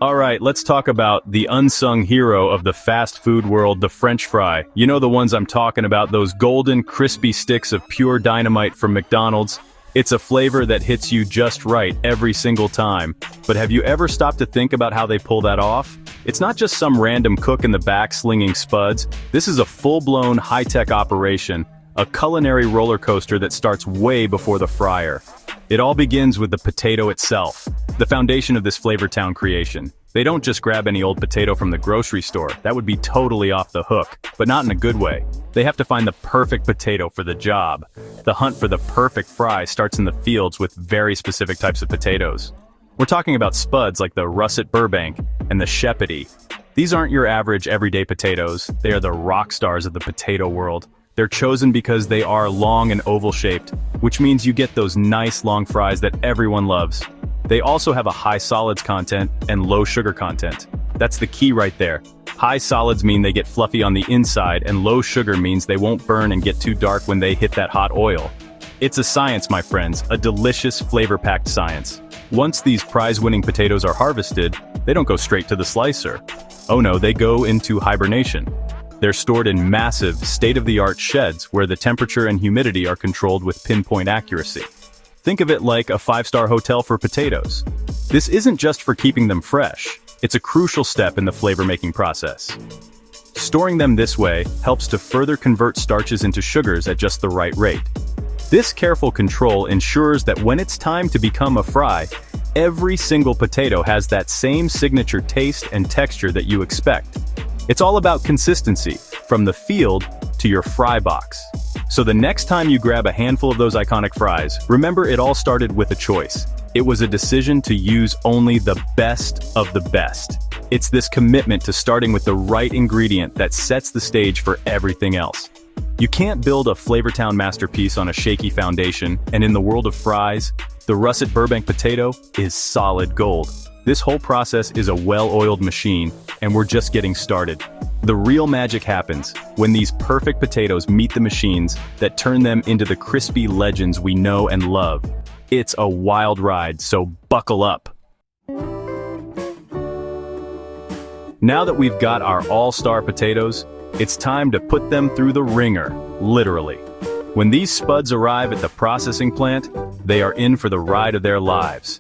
All right, let's talk about the unsung hero of the fast food world, the French fry. You know the ones I'm talking about, those golden, crispy sticks of pure dynamite from McDonald's. It's a flavor that hits you just right every single time. But have you ever stopped to think about how they pull that off? It's not just some random cook in the back slinging spuds. This is a full-blown, high-tech operation, a culinary roller coaster that starts way before the fryer. It all begins with the potato itself, the foundation of this Flavor Town creation. They don't just grab any old potato from the grocery store. That would be totally off the hook, but not in a good way. They have to find the perfect potato for the job. The hunt for the perfect fry starts in the fields with very specific types of potatoes. We're talking about spuds like the Russet Burbank and the Shepherdie. These aren't your average everyday potatoes. They are the rock stars of the potato world. They're chosen because they are long and oval-shaped, which means you get those nice long fries that everyone loves. They also have a high solids content and low sugar content. That's the key right there. High solids mean they get fluffy on the inside, and low sugar means they won't burn and get too dark when they hit that hot oil. It's a science, my friends, a delicious, flavor-packed science. Once these prize-winning potatoes are harvested, they don't go straight to the slicer. Oh no, they go into hibernation. They're stored in massive, state-of-the-art sheds where the temperature and humidity are controlled with pinpoint accuracy. Think of it like a five-star hotel for potatoes. This isn't just for keeping them fresh. It's a crucial step in the flavor-making process. Storing them this way helps to further convert starches into sugars at just the right rate. This careful control ensures that when it's time to become a fry, every single potato has that same signature taste and texture that you expect. It's all about consistency, from the field to your fry box. So the next time you grab a handful of those iconic fries, remember it all started with a choice. It was a decision to use only the best of the best. It's this commitment to starting with the right ingredient that sets the stage for everything else. You can't build a Flavor Town masterpiece on a shaky foundation, and in the world of fries, the Russet Burbank potato is solid gold. This whole process is a well-oiled machine, and we're just getting started. The real magic happens when these perfect potatoes meet the machines that turn them into the crispy legends we know and love. It's a wild ride, so buckle up. Now that we've got our all-star potatoes, it's time to put them through the ringer, literally. When these spuds arrive at the processing plant, they are in for the ride of their lives.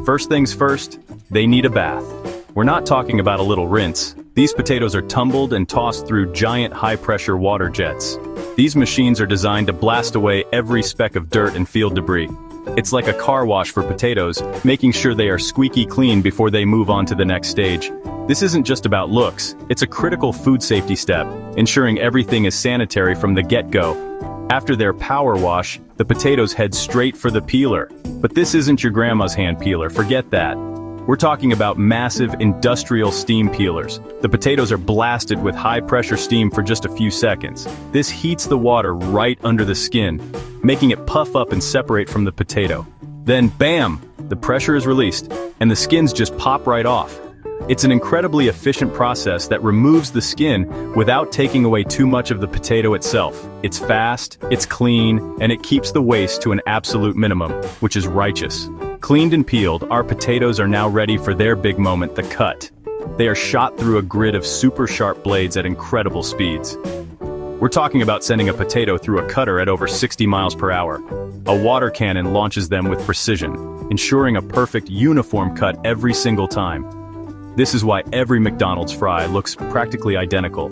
First things first, they need a bath. We're not talking about a little rinse. These potatoes are tumbled and tossed through giant high-pressure water jets. These machines are designed to blast away every speck of dirt and field debris. It's like a car wash for potatoes, making sure they are squeaky clean before they move on to the next stage. This isn't just about looks, it's a critical food safety step, ensuring everything is sanitary from the get-go. After their power wash, the potatoes head straight for the peeler. But this isn't your grandma's hand peeler, forget that. We're talking about massive industrial steam peelers. The potatoes are blasted with high-pressure steam for just a few seconds. This heats the water right under the skin, making it puff up and separate from the potato. Then, bam! The pressure is released, and the skins just pop right off. It's an incredibly efficient process that removes the skin without taking away too much of the potato itself. It's fast, it's clean, and it keeps the waste to an absolute minimum, which is righteous. Cleaned and peeled, our potatoes are now ready for their big moment, the cut. They are shot through a grid of super sharp blades at incredible speeds. We're talking about sending a potato through a cutter at over 60 miles per hour. A water cannon launches them with precision, ensuring a perfect, uniform cut every single time. This is why every McDonald's fry looks practically identical.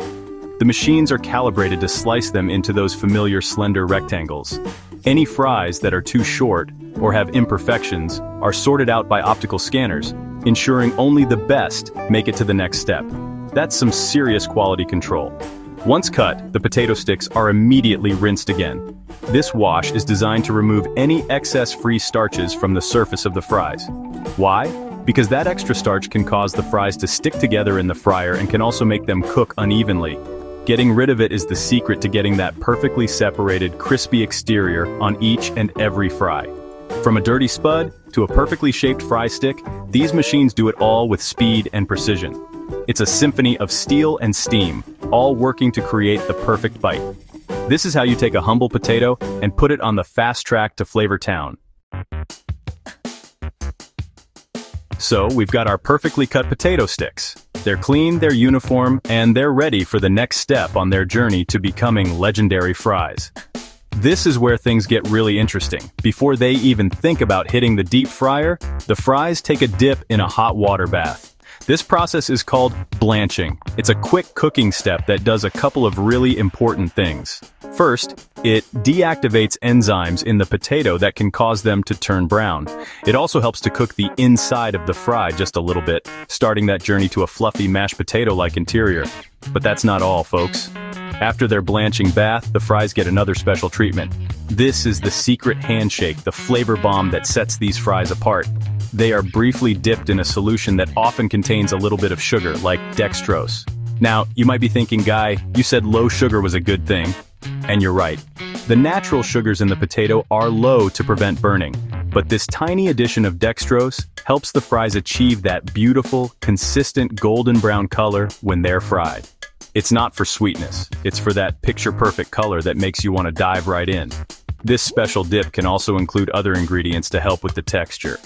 The machines are calibrated to slice them into those familiar slender rectangles. Any fries that are too short or have imperfections are sorted out by optical scanners, ensuring only the best make it to the next step. That's some serious quality control. Once cut, the potato sticks are immediately rinsed again. This wash is designed to remove any excess free starches from the surface of the fries. Why? Because that extra starch can cause the fries to stick together in the fryer and can also make them cook unevenly. Getting rid of it is the secret to getting that perfectly separated, crispy exterior on each and every fry. From a dirty spud to a perfectly shaped fry stick, these machines do it all with speed and precision. It's a symphony of steel and steam, all working to create the perfect bite. This is how you take a humble potato and put it on the fast track to Flavor Town. So we've got our perfectly cut potato sticks. They're clean, they're uniform, and they're ready for the next step on their journey to becoming legendary fries. This is where things get really interesting. Before they even think about hitting the deep fryer, the fries take a dip in a hot water bath. This process is called blanching. It's a quick cooking step that does a couple of really important things. First, it deactivates enzymes in the potato that can cause them to turn brown. It also helps to cook the inside of the fry just a little bit, starting that journey to a fluffy mashed potato-like interior. But that's not all, folks. After their blanching bath, the fries get another special treatment. This is the secret handshake, the flavor bomb that sets these fries apart. They are briefly dipped in a solution that often contains a little bit of sugar, like dextrose. Now, you might be thinking, Guy, you said low sugar was a good thing. And you're right. The natural sugars in the potato are low to prevent burning, but this tiny addition of dextrose helps the fries achieve that beautiful, consistent golden brown color when they're fried. It's not for sweetness, it's for that picture-perfect color that makes you want to dive right in. This special dip can also include other ingredients to help with the texture.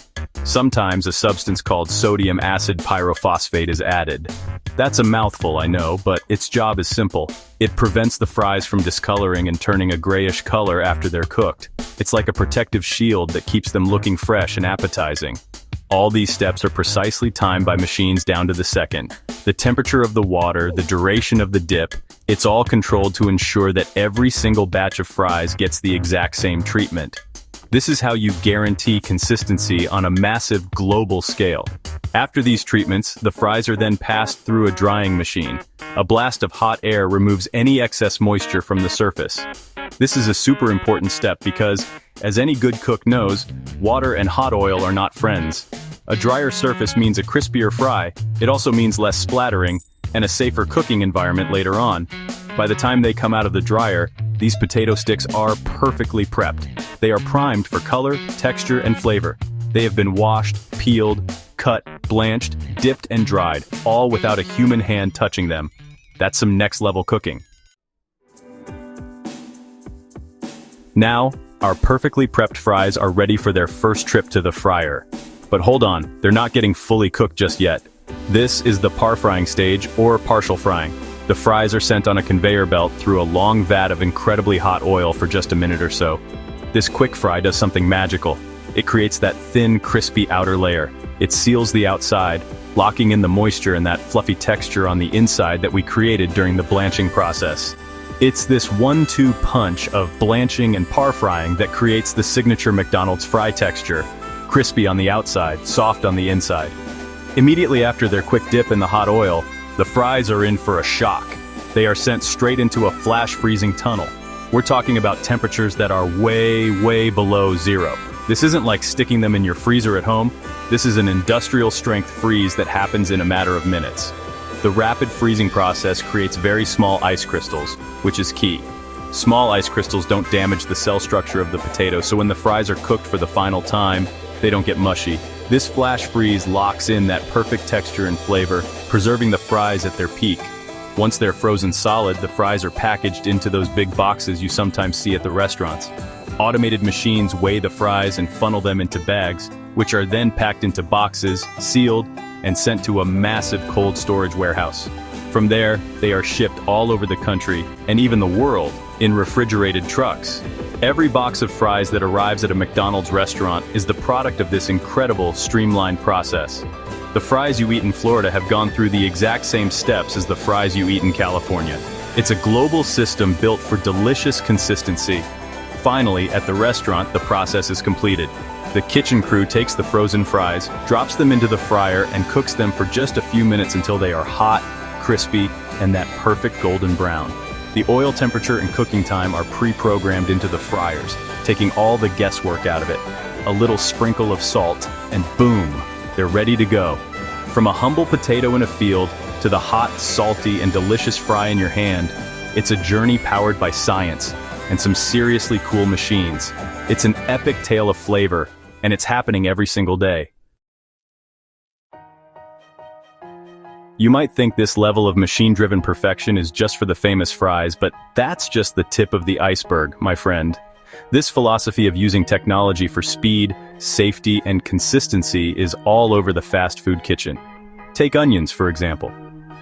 Sometimes a substance called sodium acid pyrophosphate is added. That's a mouthful, I know, but its job is simple. It prevents the fries from discoloring and turning a grayish color after they're cooked. It's like a protective shield that keeps them looking fresh and appetizing. All these steps are precisely timed by machines down to the second. The temperature of the water, the duration of the dip, it's all controlled to ensure that every single batch of fries gets the exact same treatment. This is how you guarantee consistency on a massive global scale. After these treatments, the fries are then passed through a drying machine. A blast of hot air removes any excess moisture from the surface. This is a super important step because, as any good cook knows, water and hot oil are not friends. A drier surface means a crispier fry. It also means less splattering and a safer cooking environment later on. By the time they come out of the dryer, these potato sticks are perfectly prepped. They are primed for color, texture, and flavor. They have been washed, peeled, cut, blanched, dipped, and dried, all without a human hand touching them. That's some next-level cooking. Now, our perfectly prepped fries are ready for their first trip to the fryer. But hold on, they're not getting fully cooked just yet. This is the par frying stage, or partial frying. The fries are sent on a conveyor belt through a long vat of incredibly hot oil for just a minute or so. This quick fry does something magical. It creates that thin, crispy outer layer. It seals the outside, locking in the moisture and that fluffy texture on the inside that we created during the blanching process. It's this 1-2 punch of blanching and par frying that creates the signature McDonald's fry texture. Crispy on the outside, soft on the inside. Immediately after their quick dip in the hot oil, the fries are in for a shock. They are sent straight into a flash freezing tunnel. We're talking about temperatures that are way below zero. This isn't like sticking them in your freezer at home. This is an industrial strength freeze that happens in a matter of minutes. The rapid freezing process creates very small ice crystals, which is key. Small ice crystals don't damage the cell structure of the potato, so when the fries are cooked for the final time, they don't get mushy. This flash freeze locks in that perfect texture and flavor, preserving the fries at their peak. Once they're frozen solid, the fries are packaged into those big boxes you sometimes see at the restaurants. Automated machines weigh the fries and funnel them into bags, which are then packed into boxes, sealed, and sent to a massive cold storage warehouse. From there, they are shipped all over the country, and even the world, in refrigerated trucks. Every box of fries that arrives at a McDonald's restaurant is the product of this incredible, streamlined process. The fries you eat in Florida have gone through the exact same steps as the fries you eat in California. It's a global system built for delicious consistency. Finally, at the restaurant, the process is completed. The kitchen crew takes the frozen fries, drops them into the fryer, and cooks them for just a few minutes until they are hot, crispy, and that perfect golden brown. The oil temperature and cooking time are pre-programmed into the fryers, taking all the guesswork out of it. A little sprinkle of salt, and boom, they're ready to go. From a humble potato in a field to the hot, salty, and delicious fry in your hand, it's a journey powered by science and some seriously cool machines. It's an epic tale of flavor, and it's happening every single day. You might think this level of machine-driven perfection is just for the famous fries, but that's just the tip of the iceberg, my friend. This philosophy of using technology for speed, safety, and consistency is all over the fast food kitchen. Take onions, for example.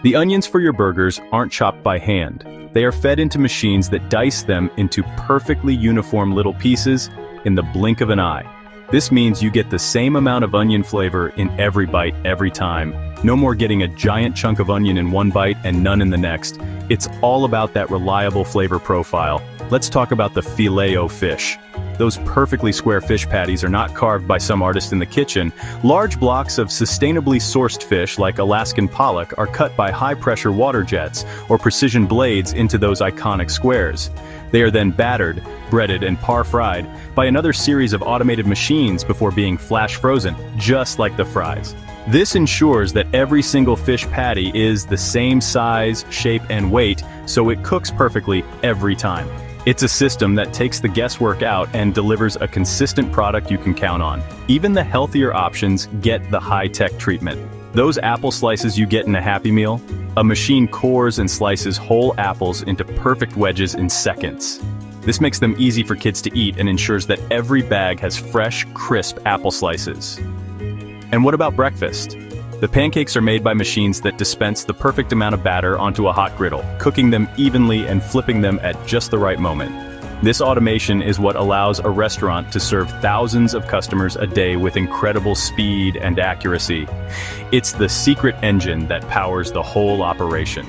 The onions for your burgers aren't chopped by hand. They are fed into machines that dice them into perfectly uniform little pieces in the blink of an eye. This means you get the same amount of onion flavor in every bite every time. No more getting a giant chunk of onion in one bite and none in the next. It's all about that reliable flavor profile. Let's talk about the filet-o-fish. Those perfectly square fish patties are not carved by some artist in the kitchen. Large blocks of sustainably sourced fish like Alaskan pollock are cut by high-pressure water jets or precision blades into those iconic squares. They are then battered, breaded, and par-fried by another series of automated machines before being flash-frozen, just like the fries. This ensures that every single fish patty is the same size, shape, and weight, so it cooks perfectly every time. It's a system that takes the guesswork out and delivers a consistent product you can count on. Even the healthier options get the high-tech treatment. Those apple slices you get in a Happy Meal? A machine cores and slices whole apples into perfect wedges in seconds. This makes them easy for kids to eat and ensures that every bag has fresh, crisp apple slices. And what about breakfast? The pancakes are made by machines that dispense the perfect amount of batter onto a hot griddle, cooking them evenly and flipping them at just the right moment. This automation is what allows a restaurant to serve thousands of customers a day with incredible speed and accuracy. It's the secret engine that powers the whole operation.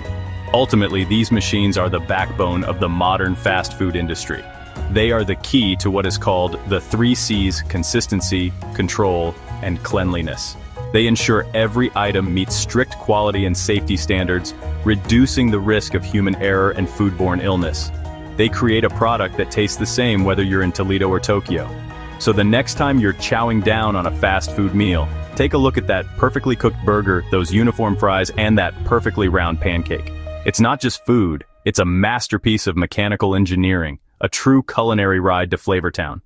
Ultimately, these machines are the backbone of the modern fast food industry. They are the key to what is called the 3 C's: consistency, control, and cleanliness. They ensure every item meets strict quality and safety standards, reducing the risk of human error and foodborne illness. They create a product that tastes the same whether you're in Toledo or Tokyo. So the next time you're chowing down on a fast food meal, take a look at that perfectly cooked burger, those uniform fries, and that perfectly round pancake. It's not just food, it's a masterpiece of mechanical engineering, a true culinary ride to Flavortown.